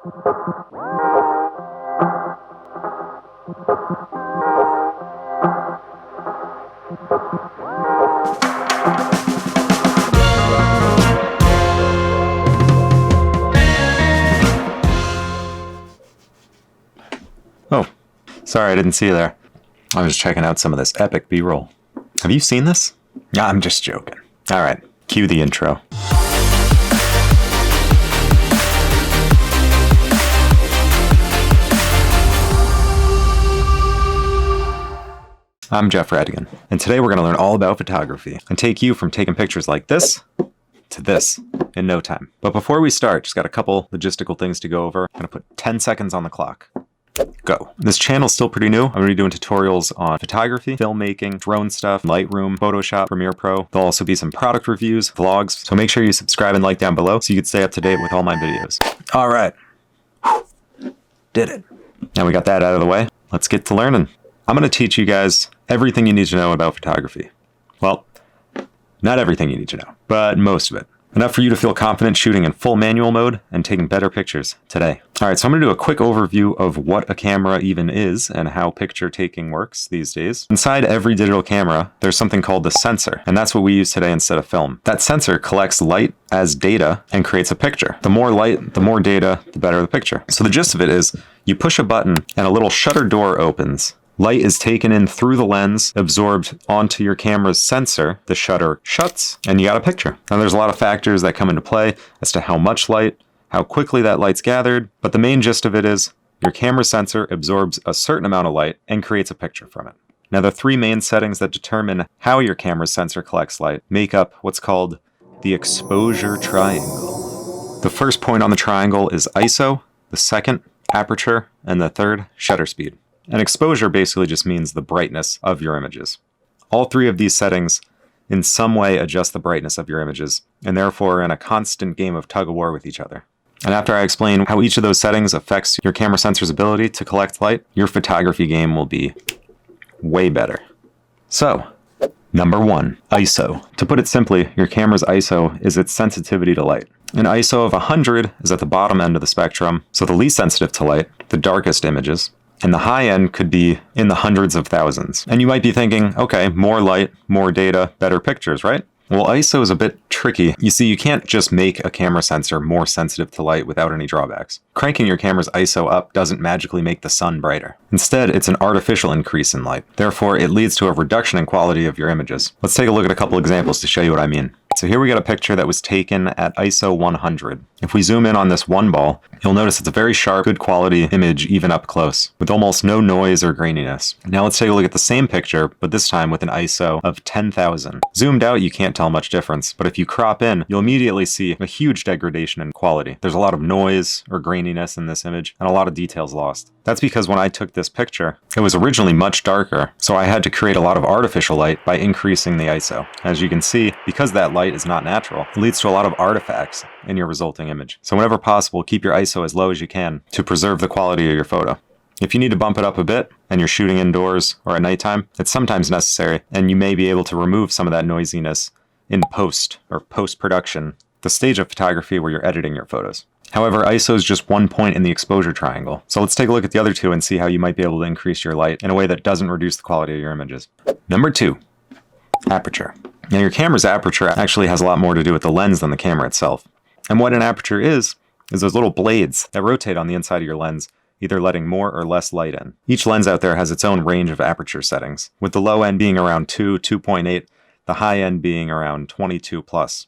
Oh, sorry, I didn't see you there. I was checking out some of this epic B-roll. Have you seen this? Nah, I'm just joking. All right, cue the intro. I'm Jeff Radigan, and today we're going to learn all about photography and take you from taking pictures like this to this in no time. But before we start, just got a couple logistical things to go over. I'm going to put 10 seconds on the clock. Go. This channel's still pretty new. I'm going to be doing tutorials on photography, filmmaking, drone stuff, Lightroom, Photoshop, Premiere Pro. There'll also be some product reviews, vlogs, so make sure you subscribe and like down below so you can stay up to date with all my videos. All right. Did it. Now we got that out of the way. Let's get to learning. I'm going to teach you guys everything you need to know about photography. Well, not everything you need to know, but most of it. Enough for you to feel confident shooting in full manual mode and taking better pictures today. All right, so I'm going to do a quick overview of what a camera even is and how picture taking works these days. Inside every digital camera, there's something called the sensor, and that's what we use today instead of film. That sensor collects light as data and creates a picture. The more light, the more data, the better the picture. So the gist of it is you push a button and a little shutter door opens. Light is taken in through the lens, absorbed onto your camera's sensor, the shutter shuts, and you got a picture. Now there's a lot of factors that come into play as to how much light, how quickly that light's gathered, but the main gist of it is your camera sensor absorbs a certain amount of light and creates a picture from it. Now the three main settings that determine how your camera sensor collects light make up what's called the exposure triangle. The first point on the triangle is ISO, the second, aperture, and the third, shutter speed. And exposure basically just means the brightness of your images. All three of these settings in some way adjust the brightness of your images, and therefore are in a constant game of tug-of-war with each other. And after I explain how each of those settings affects your camera sensor's ability to collect light, your photography game will be way better. So, number one, ISO. To put it simply, your camera's ISO is its sensitivity to light. An ISO of 100 is at the bottom end of the spectrum, so the least sensitive to light, the darkest images. And the high end could be in the hundreds of thousands. And you might be thinking, okay, more light, more data, better pictures, right? Well, ISO is a bit tricky. You see, you can't just make a camera sensor more sensitive to light without any drawbacks. Cranking your camera's ISO up doesn't magically make the sun brighter. Instead, it's an artificial increase in light. Therefore, it leads to a reduction in quality of your images. Let's take a look at a couple examples to show you what I mean. So here we got a picture that was taken at ISO 100. If we zoom in on this one ball, you'll notice it's a very sharp, good quality image even up close, with almost no noise or graininess. Now let's take a look at the same picture, but this time with an ISO of 10,000. Zoomed out, you can't tell much difference, but if you crop in, you'll immediately see a huge degradation in quality. There's a lot of noise or graininess in this image, and a lot of details lost. That's because when I took this picture, it was originally much darker, so I had to create a lot of artificial light by increasing the ISO. As you can see, because that light is not natural, it leads to a lot of artifacts in your resulting image. So whenever possible, keep your ISO as low as you can to preserve the quality of your photo. If you need to bump it up a bit and you're shooting indoors or at nighttime, it's sometimes necessary, and you may be able to remove some of that noisiness in post or post-production, the stage of photography where you're editing your photos. However, ISO is just one point in the exposure triangle. So let's take a look at the other two and see how you might be able to increase your light in a way that doesn't reduce the quality of your images. Number two, aperture. Now your camera's aperture actually has a lot more to do with the lens than the camera itself. And what an aperture is those little blades that rotate on the inside of your lens, either letting more or less light in. Each lens out there has its own range of aperture settings, with the low end being around 2, 2.8, the high end being around 22 plus.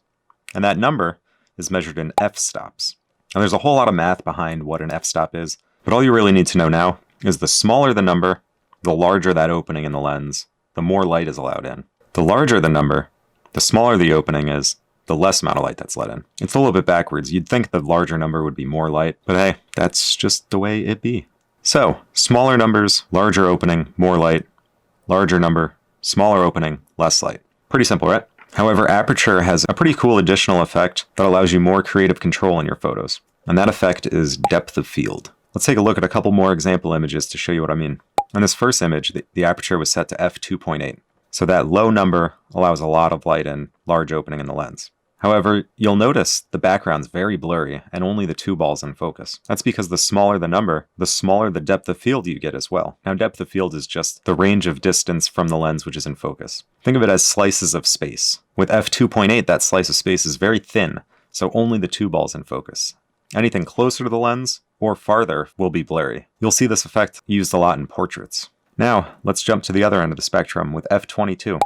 And that number is measured in f-stops. Now there's a whole lot of math behind what an f-stop is, but all you really need to know now is the smaller the number, the larger that opening in the lens, the more light is allowed in. The larger the number, the smaller the opening is, the less amount of light that's let in. It's a little bit backwards. You'd think the larger number would be more light, but hey, that's just the way it be. So, smaller numbers, larger opening, more light. Larger number, smaller opening, less light. Pretty simple, right? However, aperture has a pretty cool additional effect that allows you more creative control in your photos. And that effect is depth of field. Let's take a look at a couple more example images to show you what I mean. In this first image, the aperture was set to f2.8. So that low number allows a lot of light in, large opening in the lens. However, you'll notice the background's very blurry and only the two balls in focus. That's because the smaller the number, the smaller the depth of field you get as well. Now, depth of field is just the range of distance from the lens which is in focus. Think of it as slices of space. With f2.8, that slice of space is very thin, so only the two balls in focus. Anything closer to the lens or farther will be blurry. You'll see this effect used a lot in portraits. Now, let's jump to the other end of the spectrum with f22.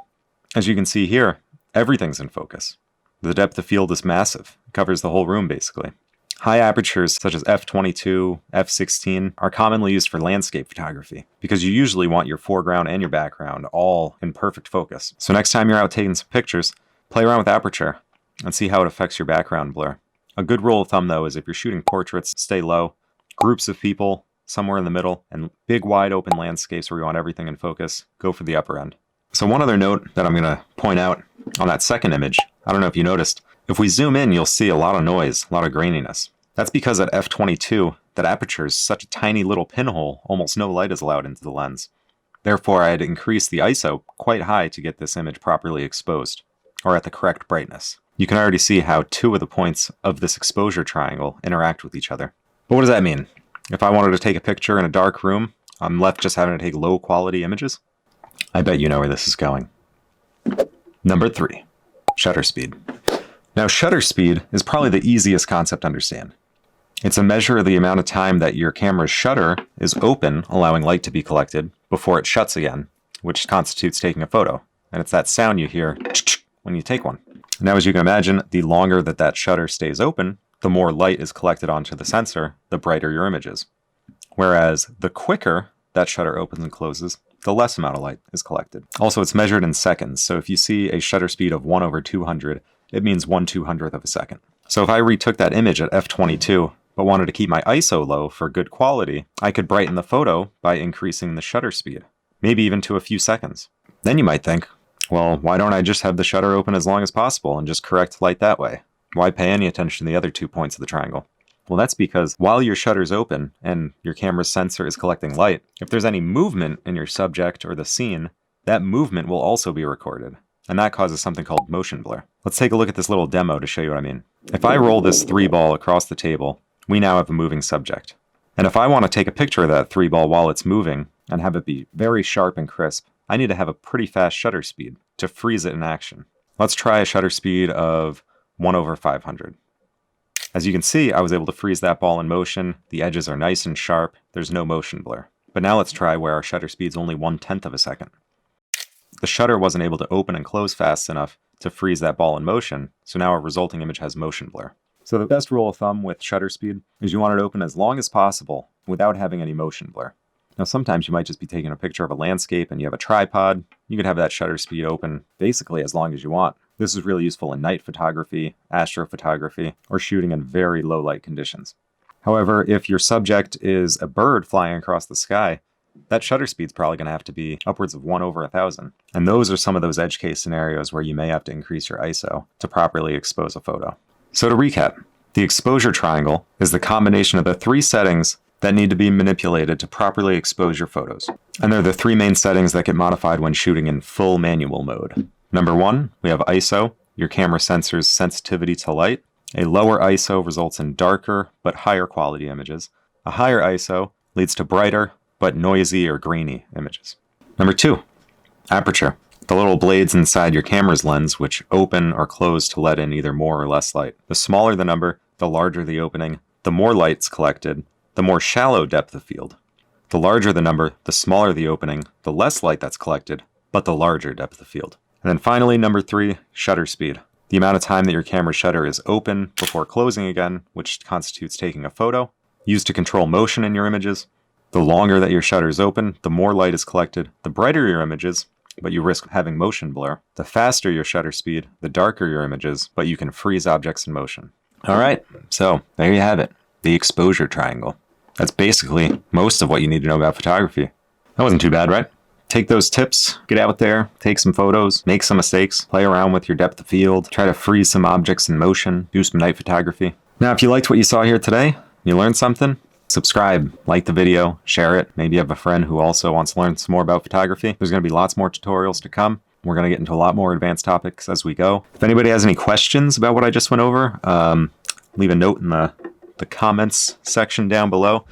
As you can see here, everything's in focus. The depth of field is massive. It covers the whole room, basically. High apertures such as f22, f16 are commonly used for landscape photography because you usually want your foreground and your background all in perfect focus. So next time you're out taking some pictures, play around with Aperture and see how it affects your background blur. A good rule of thumb, though, is if you're shooting portraits, stay low. Groups of people, somewhere in the middle, and big wide open landscapes where you want everything in focus, go for the upper end. So one other note that I'm going to point out on that second image, I don't know if you noticed, if we zoom in, you'll see a lot of noise, a lot of graininess. That's because at f22, that aperture is such a tiny little pinhole, almost no light is allowed into the lens. Therefore, I had increased the ISO quite high to get this image properly exposed, or at the correct brightness. You can already see how two of the points of this exposure triangle interact with each other. But what does that mean? If I wanted to take a picture in a dark room, I'm left just having to take low quality images? I bet you know where this is going. Number 3, shutter speed. Now, shutter speed is probably the easiest concept to understand. It's a measure of the amount of time that your camera's shutter is open, allowing light to be collected, before it shuts again, which constitutes taking a photo. And it's that sound you hear when you take one. Now, as you can imagine, the longer that that shutter stays open, the more light is collected onto the sensor, the brighter your image is. Whereas the quicker that shutter opens and closes, the less amount of light is collected. Also, it's measured in seconds, so if you see a shutter speed of 1/200, it means 1/200th of a second. So if I retook that image at f22, but wanted to keep my ISO low for good quality, I could brighten the photo by increasing the shutter speed, maybe even to a few seconds. Then you might think, well, why don't I just have the shutter open as long as possible and just correct light that way? Why pay any attention to the other 2 points of the triangle? Well, that's because while your shutter's open and your camera's sensor is collecting light, if there's any movement in your subject or the scene, that movement will also be recorded. And that causes something called motion blur. Let's take a look at this little demo to show you what I mean. If I roll this 3-ball across the table, we now have a moving subject. And if I want to take a picture of that 3-ball while it's moving and have it be very sharp and crisp, I need to have a pretty fast shutter speed to freeze it in action. Let's try a shutter speed of 1/500. As you can see, I was able to freeze that ball in motion. The edges are nice and sharp. There's no motion blur. But now let's try where our shutter speed's only 1/10 of a second. The shutter wasn't able to open and close fast enough to freeze that ball in motion, so now our resulting image has motion blur. So the best rule of thumb with shutter speed is you want it open as long as possible without having any motion blur. Now sometimes you might just be taking a picture of a landscape and you have a tripod. You could have that shutter speed open basically as long as you want. This is really useful in night photography, astrophotography, or shooting in very low light conditions. However, if your subject is a bird flying across the sky, that shutter speed's probably going to have to be upwards of 1/1000. And those are some of those edge case scenarios where you may have to increase your ISO to properly expose a photo. So to recap, the exposure triangle is the combination of the 3 settings that need to be manipulated to properly expose your photos. And they're the 3 main settings that get modified when shooting in full manual mode. Number 1, we have ISO, your camera sensor's sensitivity to light. A lower ISO results in darker but higher quality images. A higher ISO leads to brighter but noisy or grainy images. Number 2, aperture. The little blades inside your camera's lens which open or close to let in either more or less light. The smaller the number, the larger the opening, the more light's collected, the more shallow depth of field. The larger the number, the smaller the opening, the less light that's collected, but the larger depth of field. And then finally, number 3, shutter speed. The amount of time that your camera shutter is open before closing again, which constitutes taking a photo, used to control motion in your images. The longer that your shutter is open, the more light is collected, the brighter your image is, but you risk having motion blur. The faster your shutter speed, the darker your image is, but you can freeze objects in motion. All right, so there you have it, the exposure triangle. That's basically most of what you need to know about photography. That wasn't too bad, right? Take those tips, get out there, take some photos, make some mistakes, play around with your depth of field, try to freeze some objects in motion, do some night photography. Now, if you liked what you saw here today, you learned something, subscribe, like the video, share it. Maybe you have a friend who also wants to learn some more about photography. There's going to be lots more tutorials to come. We're going to get into a lot more advanced topics as we go. If anybody has any questions about what I just went over, leave a note in the comments section down below.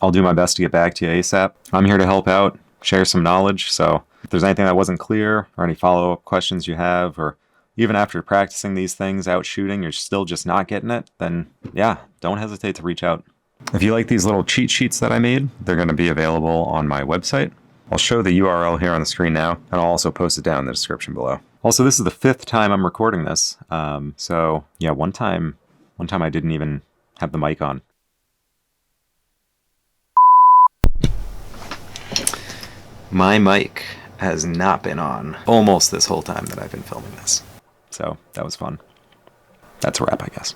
I'll do my best to get back to you ASAP. I'm here to help out, share some knowledge, so if there's anything that wasn't clear or any follow-up questions you have, or even after practicing these things out shooting, you're still just not getting it, then yeah, don't hesitate to reach out. If you like these little cheat sheets that I made, they're going to be available on my website. I'll show the URL here on the screen now, and I'll also post it down in the description below. Also, this is the 5th time I'm recording this, so yeah, one time I didn't even have the mic on. My mic has not been on almost this whole time that I've been filming this. So that was fun. That's a wrap, I guess.